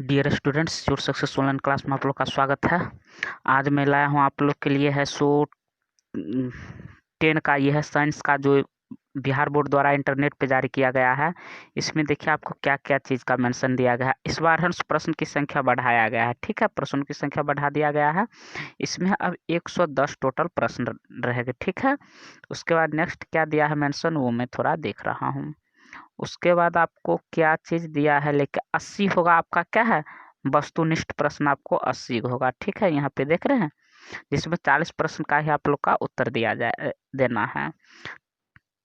Dear students, your success online class में आप लोग का स्वागत है। आज मैं लाया हूँ आप लोग के लिए है 10 का ये है साइंस का जो बिहार बोर्ड द्वारा इंटरनेट पे जारी किया गया है। इसमें देखिए आपको क्या क्या चीज़ का मेंशन दिया गया है। इस बार हंस प्रश्न की संख्या बढ़ाया गया है। ठीक है, प्रश्न की संख्या बढ़ा दिया गया है। इसमें अब 110 टोटल प्रश्न रहेंगे। ठीक है, उसके बाद नेक्स्ट क्या दिया है मेंशन, वो मैं थोड़ा देख रहा हूँ। उसके बाद आपको क्या चीज़ दिया है, लेकिन 80 होगा आपका क्या है, वस्तुनिष्ठ प्रश्न आपको 80 होगा। ठीक है, यहाँ पे देख रहे हैं, जिसमें 40 प्रश्न का ही आप लोग का उत्तर देना है।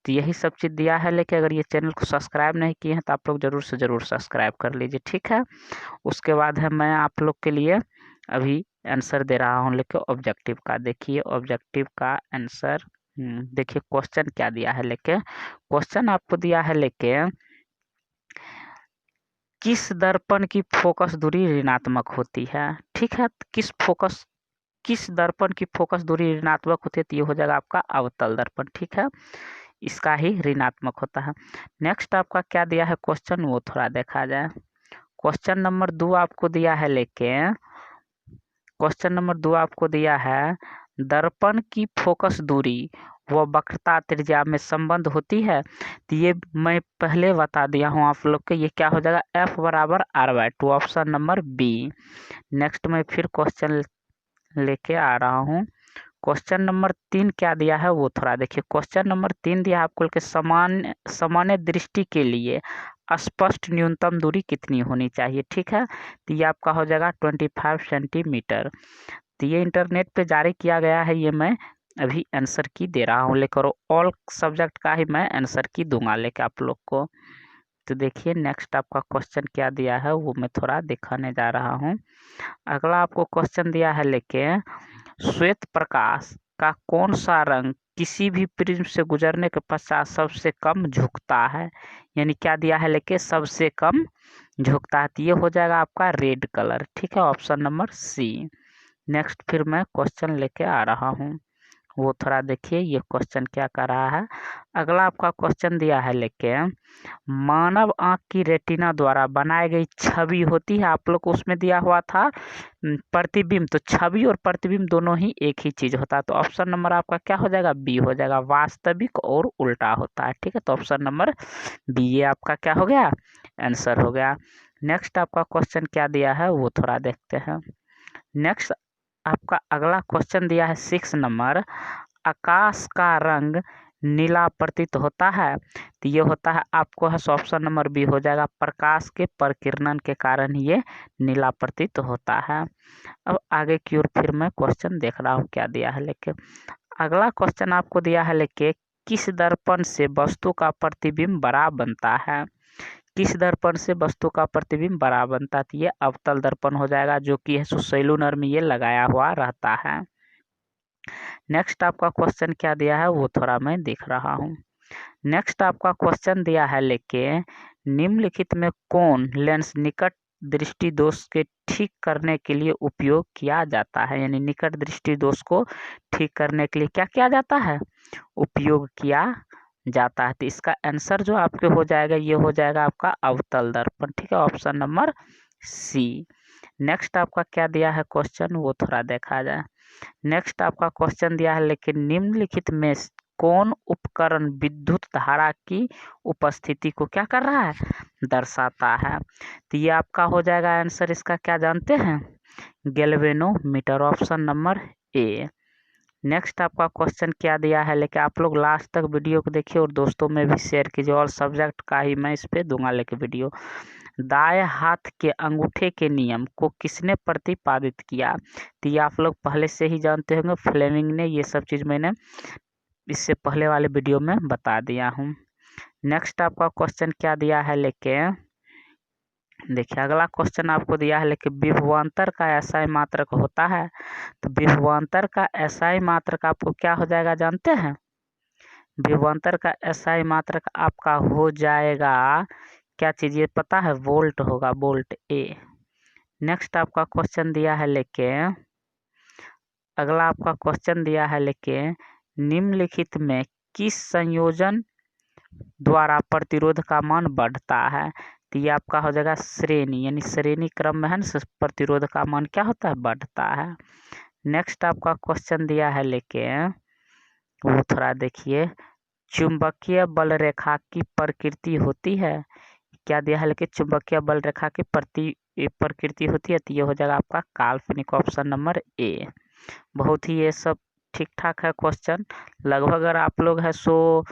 तो यही सब चीज़ दिया है। लेकिन अगर ये चैनल को सब्सक्राइब नहीं किए हैं तो आप लोग ज़रूर से ज़रूर सब्सक्राइब कर लीजिए। ठीक है, उसके बाद है मैं आप लोग के लिए अभी आंसर दे रहा हूँ। लेकिन ऑब्जेक्टिव का देखिए, ऑब्जेक्टिव का आंसर देखिए क्वेश्चन क्या दिया है। लेकिन क्वेश्चन आपको दिया है, लेकिन किस दर्पण की फोकस दूरी ऋणात्मक होती है। ठीक है, किस दर्पण की फोकस दूरी ऋणात्मक होती है, तो ये हो जाएगा आपका अवतल दर्पण। ठीक है, इसका ही ऋणात्मक होता है। नेक्स्ट आपका क्या दिया है क्वेश्चन, वो थोड़ा देखा जाए। क्वेश्चन नंबर 2 आपको दिया है, लेकिन क्वेश्चन नंबर 2 आपको दिया है दर्पण की फोकस दूरी व वक्रता त्रिज्या में संबंध होती है। तो ये मैं पहले बता दिया हूँ आप लोग के, ये क्या हो जाएगा, F बराबर R/2, option number B. Next मैं फिर क्वेश्चन लेके आ रहा हूँ। क्वेश्चन नंबर 3 क्या दिया है वो थोड़ा देखिए। क्वेश्चन नंबर 3 दिया है आपको कि सामान्य दृष्टि के लिए स्पष्ट न्यूनतम दूरी कितनी होनी चाहिए। ठीक है, तो ये आपका हो जाएगा 25 सेंटीमीटर। तो ये इंटरनेट पे जारी किया गया है। ये मैं अभी आंसर की दे रहा हूँ, लेकर ऑल सब्जेक्ट का ही मैं आंसर की दूंगा लेकर आप लोग को। तो देखिए नेक्स्ट आपका क्वेश्चन क्या दिया है वो मैं थोड़ा दिखाने जा रहा हूँ। अगला आपको क्वेश्चन दिया है, लेकिन श्वेत प्रकाश का कौन सा रंग किसी भी प्रिज्म से गुजरने के पश्चात सबसे कम झुकता है। यानी क्या दिया है, लेकिन सबसे कम झुकता है, तो ये हो जाएगा आपका रेड कलर। ठीक है, ऑप्शन नंबर सी। नेक्स्ट फिर मैं क्वेश्चन लेके आ रहा हूँ, वो थोड़ा देखिए ये क्वेश्चन क्या कर रहा है। अगला आपका क्वेश्चन दिया है, लेकिन मानव आँख की रेटिना द्वारा बनाई गई छवि होती है। आप लोग को उसमें दिया हुआ था प्रतिबिंब, तो छवि और प्रतिबिंब दोनों ही एक ही चीज होता है। तो ऑप्शन नंबर आपका क्या हो जाएगा, बी हो जाएगा, वास्तविक और उल्टा होता है। ठीक है, तो ऑप्शन नंबर बी ये आपका क्या हो गया, आंसर हो गया। नेक्स्ट आपका क्वेश्चन क्या दिया है वो थोड़ा देखते हैं। नेक्स्ट आपका अगला क्वेश्चन दिया है 6 नंबर, आकाश का रंग नीला प्रतीत होता है। तो ये होता है आपको है ऑप्शन नंबर बी हो जाएगा, प्रकाश के प्रकीर्णन के कारण ये नीला प्रतीत होता है। अब आगे की ओर फिर मैं क्वेश्चन देख रहा हूँ क्या दिया है। लेकिन अगला क्वेश्चन आपको दिया है, लेकिन किस दर्पण से वस्तु का प्रतिबिंब बड़ा बनता है। किस दर्पण से वस्तु का प्रतिबिंब बड़ा बनता है, तो ये अवतल दर्पण हो जाएगा, जो कि है सेलुलर में ये लगाया हुआ रहता है। नेक्स्ट आपका क्वेश्चन क्या दिया है वो थोड़ा मैं देख रहा हूँ। नेक्स्ट आपका क्वेश्चन दिया है, लेकिन निम्नलिखित में कौन लेंस निकट दृष्टि दोष के ठीक करने के लिए उपयोग किया जाता है। यानी निकट दृष्टि दोष को ठीक करने के लिए क्या किया जाता है, उपयोग किया जाता है। तो इसका आंसर जो आपके हो जाएगा, ये हो जाएगा आपका अवतल दर्पण। ठीक है, ऑप्शन नंबर सी। नेक्स्ट आपका क्या दिया है क्वेश्चन वो थोड़ा देखा जाए। नेक्स्ट आपका क्वेश्चन दिया है, लेकिन निम्नलिखित में कौन उपकरण विद्युत धारा की उपस्थिति को क्या कर रहा है, दर्शाता है। तो ये आपका हो जाएगा आंसर, इसका क्या जानते हैं, galvanometer, option number A. Next आपका क्वेश्चन क्या दिया है, लेकिन आप लोग लास्ट तक वीडियो को देखिए और दोस्तों में भी शेयर कीजिए। और सब्जेक्ट का ही मैं इस पे दूंगा लेके वीडियो। दाएं हाथ के अंगूठे के नियम को किसने प्रतिपादित किया। तो ये आप लोग पहले से ही जानते होंगे, फ्लेमिंग ने। ये सब चीज़ मैंने इससे पहले वाले वीडियो में बता दिया हूँ। नेक्स्ट आपका क्वेश्चन क्या दिया है, लेकिन देखिए अगला क्वेश्चन आपको दिया है, लेकिन विभवांतर का एसआई मात्रक होता है। तो विभवांतर का एसआई मात्रक आपको क्या हो जाएगा जानते हैं, विभवांतर का एसआई मात्रक आपका हो जाएगा क्या चीज़, ये पता है, वोल्ट होगा, वोल्ट ए। नेक्स्ट आपका क्वेश्चन दिया है, लेकिन अगला आपका क्वेश्चन दिया है, लेकिन निम्नलिखित में किस संयोजन द्वारा प्रतिरोध का मान बढ़ता है। तो ये आपका हो जाएगा श्रेणी, यानी श्रेणी क्रम में है ना प्रतिरोध का मान क्या होता है, बढ़ता है। नेक्स्ट आपका क्वेश्चन दिया है लेके वो थोड़ा देखिए, चुंबकीय बल रेखा की प्रकृति होती है, क्या दिया है लेकिन चुंबकीय बल रेखा की प्रकृति होती है, तो ये हो जाएगा आपका काल्पनिक, ऑप्शन नंबर ए। बहुत ही ये सब ठीक ठाक है क्वेश्चन, लगभग अगर आप लोग है सो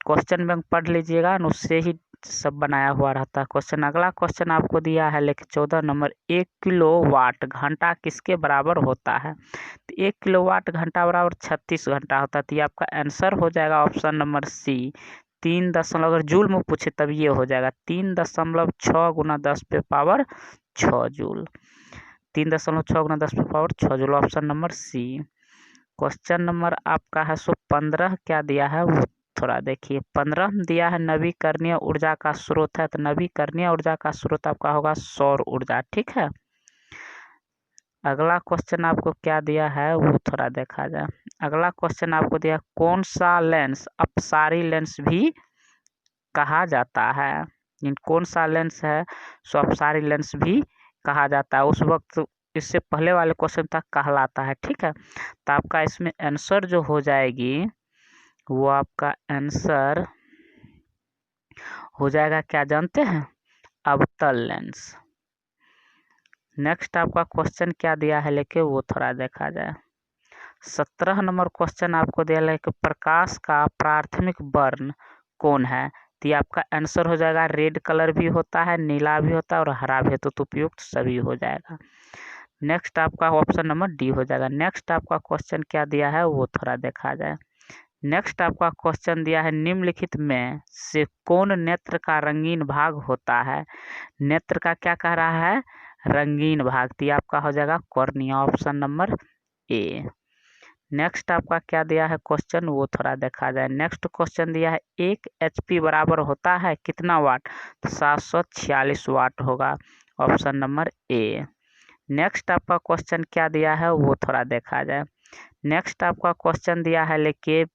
क्वेश्चन बैंक पढ़ लीजिएगा न, उससे ही सब बनाया हुआ रहता है क्वेश्चन। अगला क्वेश्चन आपको दिया है लेकिन 14 नंबर, 1 किलोवाट घंटा किसके बराबर होता है, तो 1 किलोवाट घंटा बराबर 36 घंटा होता है, तो ये आपका आंसर हो जाएगा ऑप्शन नंबर सी, 3 अगर जूल में पूछे तब ये हो जाएगा 3.6 गुना 10 पे पावर 6 जूल, 3.6 गुना 10 पे power 6 joule, option number C. Question number आपका है सो 15 क्या दिया है वो थोड़ा देखिए, 15 दिया है नवीकरणीय ऊर्जा का स्रोत है, तो नवीकरणीय ऊर्जा का स्रोत आपका होगा सौर ऊर्जा, ठीक है। अगला क्वेश्चन आपको क्या दिया है वो थोड़ा देखा जाए। अगला क्वेश्चन आपको दिया, कौन सा लेंस अपसारी लेंस भी कहा जाता है, कौन सा लेंस है सो अपसारी लेंस भी कहा जाता है, उस वक्त इससे पहले वाले क्वेश्चन था कहलाता है, ठीक है। तो आपका इसमें आंसर जो हो जाएगी वो आपका आंसर हो जाएगा क्या जानते हैं, अवतल लेंस। नेक्स्ट आपका क्वेश्चन क्या दिया है लेके वो थोड़ा देखा जाए। 17 नंबर क्वेश्चन आपको दिया है कि प्रकाश का प्राथमिक वर्ण कौन है, तो ये आपका आंसर हो जाएगा रेड कलर भी होता है, नीला भी होता है और हरा भी, तो उपयुक्त सभी हो जाएगा। नेक्स्ट आपका ऑप्शन नंबर डी हो जाएगा। नेक्स्ट आपका क्वेश्चन क्या दिया है वो थोड़ा देखा जाए। नेक्स्ट आपका क्वेश्चन दिया है, निम्नलिखित में से कौन नेत्र का रंगीन भाग होता है, नेत्र का क्या कह रहा है, रंगीन भाग, तो आपका हो जाएगा cornea, option number A. Next आपका क्या दिया है क्वेश्चन वो थोड़ा देखा जाए। नेक्स्ट क्वेश्चन दिया है 1 HP बराबर होता है कितना वाट, तो 746 वाट होगा, ऑप्शन नंबर ए। नेक्स्ट आपका क्वेश्चन क्या दिया है वो थोड़ा देखा जाए। नेक्स्ट आपका क्वेश्चन दिया है लेकिन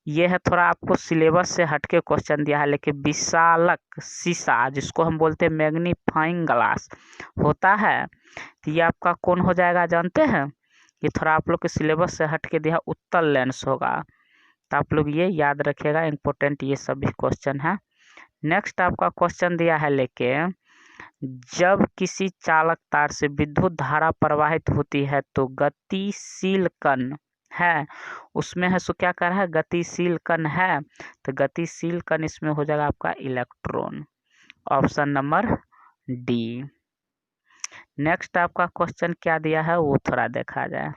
ये है थोड़ा आपको सिलेबस से हटके क्वेश्चन दिया है, लेकिन विशालक शीशा जिसको हम बोलते हैं मैग्नीफाइंग ग्लास होता है, तो ये आपका कौन हो जाएगा जानते हैं, ये थोड़ा आप लोग के सिलेबस से हटके दिया उत्तल लेंस होगा, तो आप लोग ये याद रखिएगा, इम्पोर्टेंट ये सभी क्वेश्चन है। नेक्स्ट आपका क्वेश्चन दिया है लेके, जब किसी चालक तार से विद्युत धारा प्रवाहित होती है तो गतिशील कण है उसमें है सो क्या कर रहा है, गतिशील कण है, तो गतिशील कण इसमें हो जाएगा आपका electron, option number D. Next आपका क्वेश्चन क्या दिया है वो थोड़ा देखा जाए।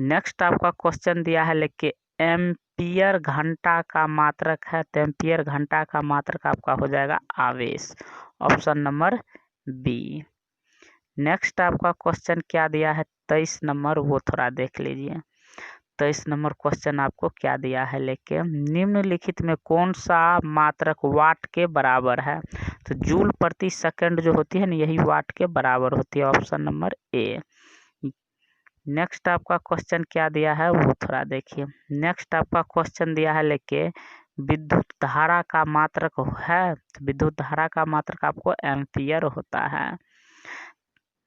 नेक्स्ट आपका क्वेश्चन दिया है लेके एम्पियर घंटा का मात्रक है, तो एम्पियर घंटा का मात्रक आपका हो जाएगा आवेश, ऑप्शन नंबर बी। नेक्स्ट आपका क्वेश्चन क्या दिया है 23 नंबर वो थोड़ा देख लीजिए। 23 नंबर क्वेश्चन आपको क्या दिया है लेके, निम्नलिखित में कौन सा मात्रक वाट के बराबर है, तो जूल प्रति सेकंड जो होती है ना यही वाट के बराबर होती है, ऑप्शन नंबर ए। नेक्स्ट आपका क्वेश्चन क्या दिया है वो थोड़ा देखिए। नेक्स्ट आपका क्वेश्चन दिया है लेके विद्युत धारा का मात्रक है, तो विद्युत धारा का मात्रक आपको एम्पियर होता है।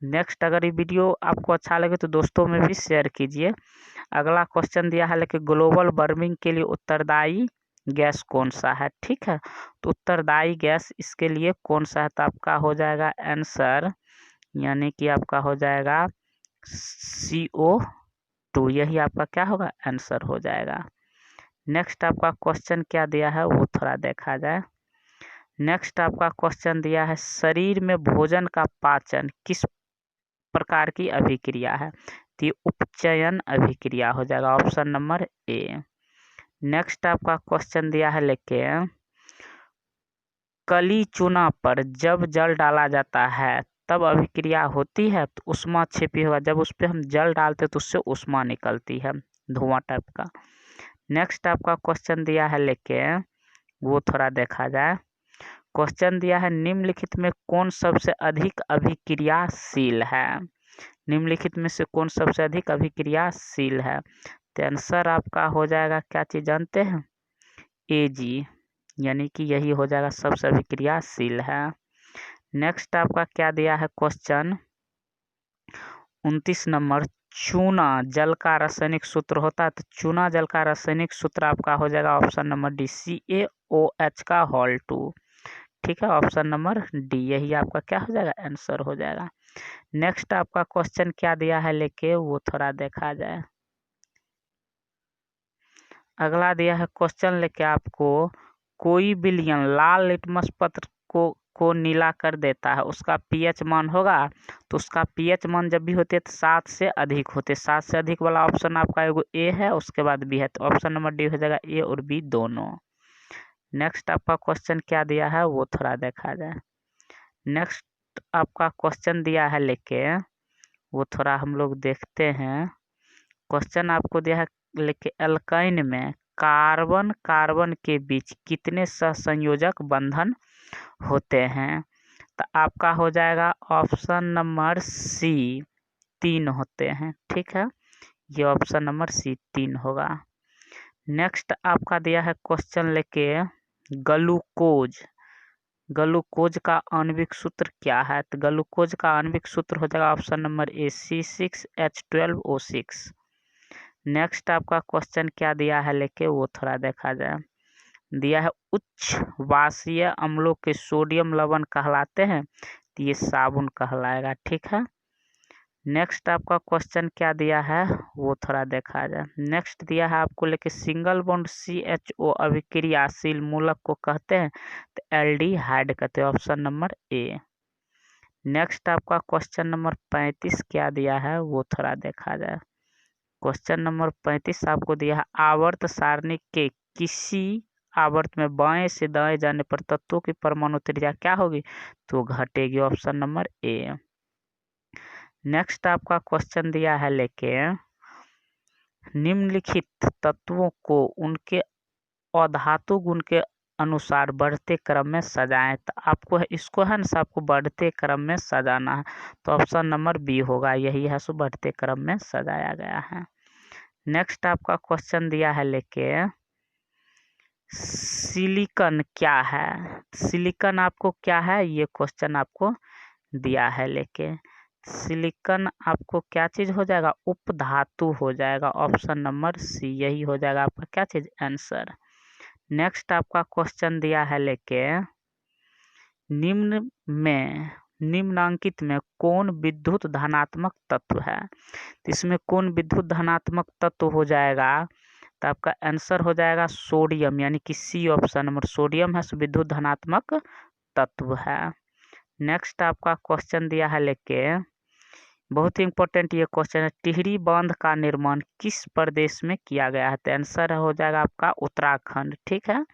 नेक्स्ट अगर ये वीडियो आपको अच्छा लगे तो दोस्तों में भी शेयर कीजिए। अगला क्वेश्चन दिया है लेकिन ग्लोबल वार्मिंग के लिए उत्तरदायी गैस कौन सा है, ठीक है, तो उत्तरदायी गैस इसके लिए कौन सा है, तो आपका हो जाएगा आंसर, यानी कि आपका हो जाएगा CO2, यही आपका क्या होगा आंसर हो जाएगा। नेक्स्ट आपका क्वेश्चन क्या दिया है वो थोड़ा देखा जाए। नेक्स्ट आपका क्वेश्चन दिया है, शरीर में भोजन का पाचन किस प्रकार की अभिक्रिया है, तो ये उपचयन अभिक्रिया हो जाएगा, ऑप्शन नंबर ए। नेक्स्ट आपका क्वेश्चन दिया है लेके, कली चूना पर जब जल डाला जाता है तब अभिक्रिया होती है, तो उष्मा छिपी होगा, जब उस पर हम जल डालते तो उससे उष्मा निकलती है, धुआं टाइप का। नेक्स्ट आपका क्वेश्चन दिया है लेके वो थोड़ा देखा जाए। क्वेश्चन दिया है, निम्नलिखित में कौन सबसे अधिक अभिक्रियाशील है, निम्नलिखित में से कौन सबसे अधिक अभिक्रियाशील है, तो आंसर आपका हो जाएगा क्या चीज़ जानते हैं, AG, यानी कि यही हो जाएगा, सबसे अभिक्रियाशील है। नेक्स्ट आपका क्या दिया है क्वेश्चन 29 नंबर, चूना जल का रासायनिक सूत्र होता है, तो चूना जल का रासायनिक सूत्र आपका हो जाएगा ऑप्शन नंबर डी, CaOH का होल 2। ठीक है, ऑप्शन नंबर डी यही आपका क्या हो जाएगा, आंसर हो जाएगा। नेक्स्ट आपका क्वेश्चन क्या दिया है लेके वो थोड़ा देखा जाए। अगला दिया है क्वेश्चन लेके आपको, कोई विलयन लाल लिटमस पत्र को नीला कर देता है, उसका पीएच मान होगा, तो उसका पीएच मान जब भी होते हैं तो 7 से अधिक होते, 7 से अधिक वाला ऑप्शन आपका एगो ए है, उसके बाद बी है, तो ऑप्शन नंबर डी हो जाएगा, ए और बी दोनों। नेक्स्ट आपका क्वेश्चन क्या दिया है वो थोड़ा देखा जाए। नेक्स्ट आपका क्वेश्चन दिया है लेके वो थोड़ा हम लोग देखते हैं। क्वेश्चन आपको दिया है लेके, एल्काइन में कार्बन कार्बन के बीच कितने सहसंयोजक बंधन होते हैं, तो आपका हो जाएगा ऑप्शन नंबर सी 3 होते हैं। ठीक है, ये ऑप्शन नंबर सी 3 होगा। नेक्स्ट आपका दिया है क्वेश्चन लेके, ग्लूकोज ग्लूकोज का आणविक सूत्र क्या है, तो ग्लूकोज का आणविक सूत्र हो जाएगा option number A C6H12O6। Next आपका क्वेश्चन क्या दिया है लेके वो थोड़ा देखा जाए। दिया है उच्च वाष्पीय अम्लों के सोडियम लवण कहलाते हैं, तो ये साबुन कहलाएगा। ठीक है, नेक्स्ट आपका क्वेश्चन क्या दिया है वो थोड़ा देखा जाए। नेक्स्ट दिया है आपको लेके, सिंगल बॉन्ड CHO अभिक्रियाशील मूलक को कहते हैं, तो एल्डिहाइड कहते हैं, ऑप्शन नंबर ए। नेक्स्ट आपका क्वेश्चन नंबर 35 क्या दिया है वो थोड़ा देखा जाए। क्वेश्चन नंबर 35 आपको दिया है, आवर्त सारणी के किसी आवर्त में बाएं से दाएं जाने पर तत्वों की परमाणु त्रिज्या क्या होगी, तो घटेगी, ऑप्शन नंबर ए। नेक्स्ट आपका क्वेश्चन दिया है लेके, निम्नलिखित तत्वों को उनके अधातु गुण के अनुसार बढ़ते क्रम में सजाएं, तो आपको इसको है ना आपको बढ़ते क्रम में सजाना है, तो ऑप्शन नंबर बी होगा, यही है सो बढ़ते क्रम में सजाया गया है। नेक्स्ट आपका क्वेश्चन दिया है लेके, सिलिकॉन क्या है, सिलिकॉन आपको क्या है ये क्वेश्चन आपको दिया है लेके, सिलिकॉन आपको क्या चीज हो जाएगा, उपधातु हो जाएगा, ऑप्शन नंबर सी यही हो जाएगा आपका क्या चीज, आंसर। नेक्स्ट आपका क्वेश्चन दिया है लेके, निम्नांकित में कौन विद्युत धनात्मक तत्व है, तो इसमें कौन विद्युत धनात्मक तत्व हो जाएगा, तो आपका आंसर हो जाएगा सोडियम, यानी कि सी ऑप्शन नंबर, सोडियम है विद्युत धनात्मक तत्व है। नेक्स्ट आपका क्वेश्चन दिया है लेके, बहुत ही इंपॉर्टेंट ये क्वेश्चन है, टिहरी बांध का निर्माण किस प्रदेश में किया गया है, तो आंसर हो जाएगा आपका उत्तराखंड। ठीक है,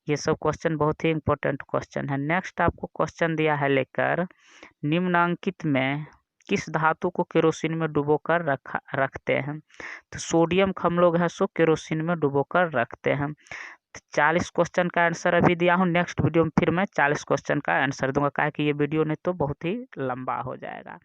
ये सब क्वेश्चन बहुत ही इंपॉर्टेंट क्वेश्चन है। नेक्स्ट आपको क्वेश्चन दिया है लेकर, निम्नांकित में किस धातु को केरोसिन में डुबोकर रखते हैं, तो सोडियम को हम लोग है सो केरोसिन में डुबोकर रखते हैं। 40 क्वेश्चन का आंसर अभी दिया हूँ, नेक्स्ट वीडियो में फिर मैं 40 क्वेश्चन का आंसर दूंगा, क्या कि ये वीडियो नहीं तो बहुत ही लंबा हो जाएगा।